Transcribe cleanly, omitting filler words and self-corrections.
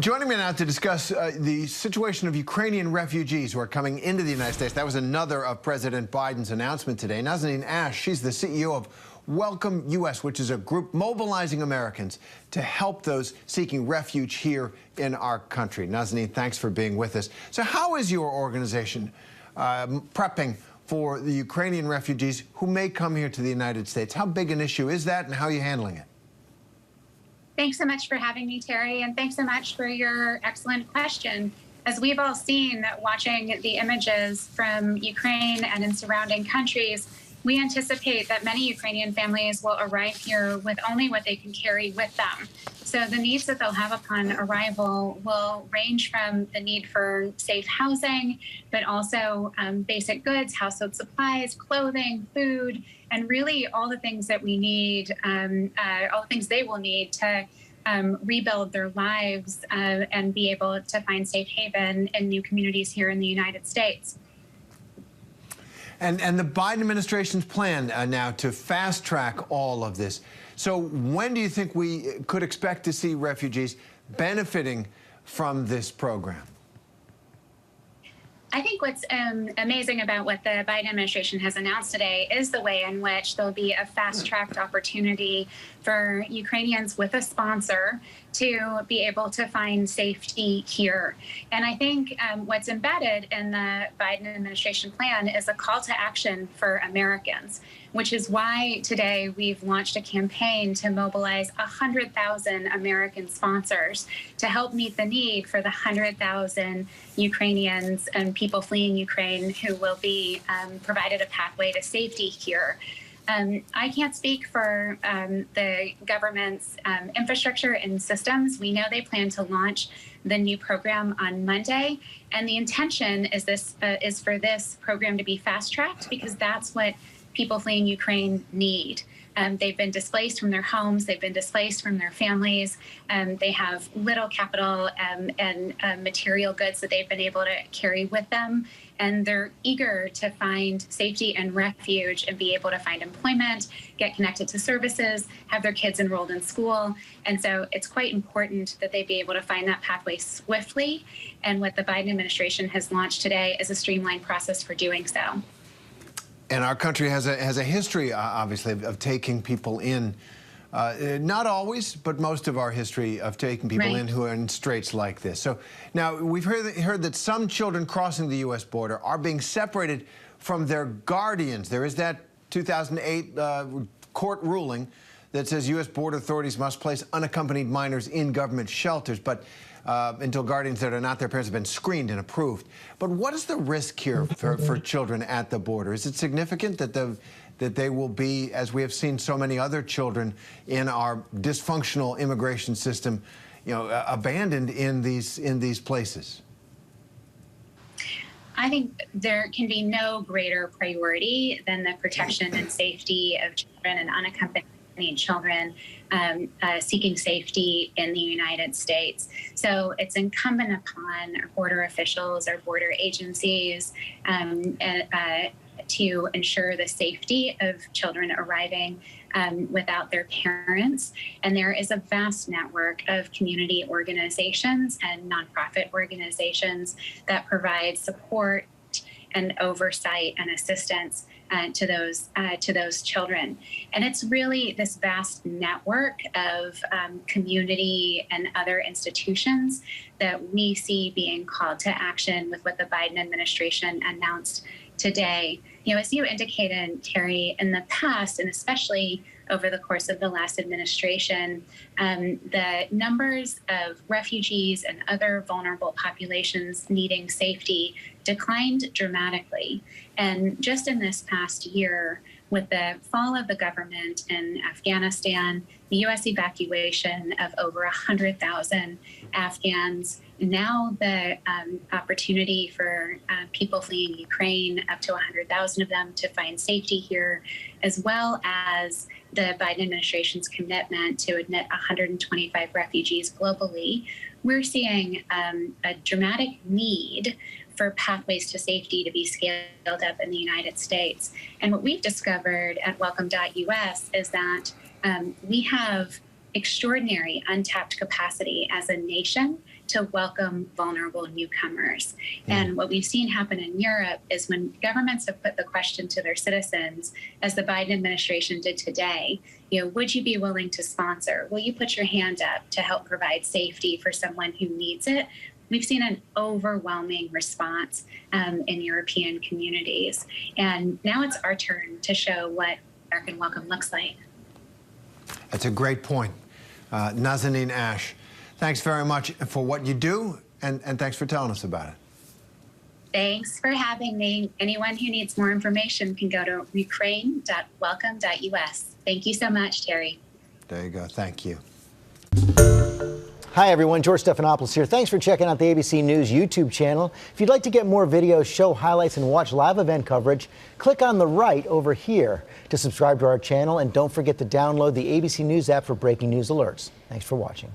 Joining me now to discuss the situation of Ukrainian refugees who are coming into the United States. That was another of President Biden's announcement today. Nazanin Ash, she's the CEO of Welcome U.S., which is a group mobilizing Americans to help those seeking refuge here in our country. Nazanin, thanks for being with us. So how is your organization prepping for the Ukrainian refugees who may come here to the United States? How big an issue is that, and how are you handling it? Thanks so much for having me, Terry, and thanks so much for your excellent question. As we've all seen, watching the images from Ukraine and in surrounding countries, we anticipate that many Ukrainian families will arrive here with only what they can carry with them. So the needs that they'll have upon arrival will range from the need for safe housing, but also basic goods, household supplies, clothing, food, and really all the things that we need, all the things they will need to rebuild their lives and be able to find safe haven in new communities here in the United States. And the Biden administration's plan now to fast track all of this. So when do you think we could expect to see refugees benefiting from this program? I think what's amazing about what the Biden administration has announced today is the way in which there'll be a fast-tracked opportunity for Ukrainians with a sponsor to be able to find safety here. And I think what's embedded in the Biden administration plan is a call to action for Americans, which is why today we've launched a campaign to mobilize 100,000 American sponsors to help meet the need for the 100,000 Ukrainians and people fleeing Ukraine who will be provided a pathway to safety here. I can't speak for the government's infrastructure and systems. We know they plan to launch the new program on Monday, and the intention is for this program to be fast-tracked because that's what people fleeing Ukraine need. They've been displaced from their homes, they've been displaced from their families, they have little capital and material goods that they've been able to carry with them, and they're eager to find safety and refuge and be able to find employment, get connected to services, have their kids enrolled in school. And so it's quite important that they be able to find that pathway swiftly, and what the Biden administration has launched today is a streamlined process for doing so. And our country has a history, obviously, of taking people in. Not always, but most of our history of taking people in who are in straits like this. So now we've heard that some children crossing the U.S. border are being separated from their guardians. There is that 2008 court ruling that says U.S. border authorities must place unaccompanied minors in government shelters, but until guardians that are not their parents have been screened and approved. But what is the risk here for children at the border? Is it significant that they will be, as we have seen so many other children in our dysfunctional immigration system, abandoned in these places? I think there can be no greater priority than the protection and safety of children and unaccompanied children seeking safety in the United States. So it's incumbent upon our border officials, our border agencies, to ensure the safety of children arriving without their parents. And there is a vast network of community organizations and nonprofit organizations that provide support and oversight and assistance to those children. And it's really this vast network of community and other institutions that we see being called to action with what the Biden administration announced today. As you indicated, Terry, in the past, and especially over the course of the last administration, the numbers of refugees and other vulnerable populations needing safety declined dramatically. And just in this past year, with the fall of the government in Afghanistan, the U.S. evacuation of over 100,000 Afghans, now the opportunity for people fleeing Ukraine, up to 100,000 of them, to find safety here, as well as the Biden administration's commitment to admit 125 refugees globally, we're seeing a dramatic need for pathways to safety to be scaled up in the United States. And what we've discovered at Welcome.us is that we have extraordinary untapped capacity as a nation to welcome vulnerable newcomers. And what we've seen happen in Europe is when governments have put the question to their citizens, as the Biden administration did today, would you be willing to sponsor? Will you put your hand up to help provide safety for someone who needs it? We've seen an overwhelming response in European communities. And now it's our turn to show what American Welcome looks like. That's a great point. Nazanin Ash, thanks very much for what you do, and thanks for telling us about it. Thanks for having me. Anyone who needs more information can go to ukraine.welcome.us. Thank you so much, Terry. There you go. Thank you. Hi, everyone. George Stephanopoulos here. Thanks for checking out the ABC News YouTube channel. If you'd like to get more videos, show highlights, and watch live event coverage, click on the right over here to subscribe to our channel. And don't forget to download the ABC News app for breaking news alerts. Thanks for watching.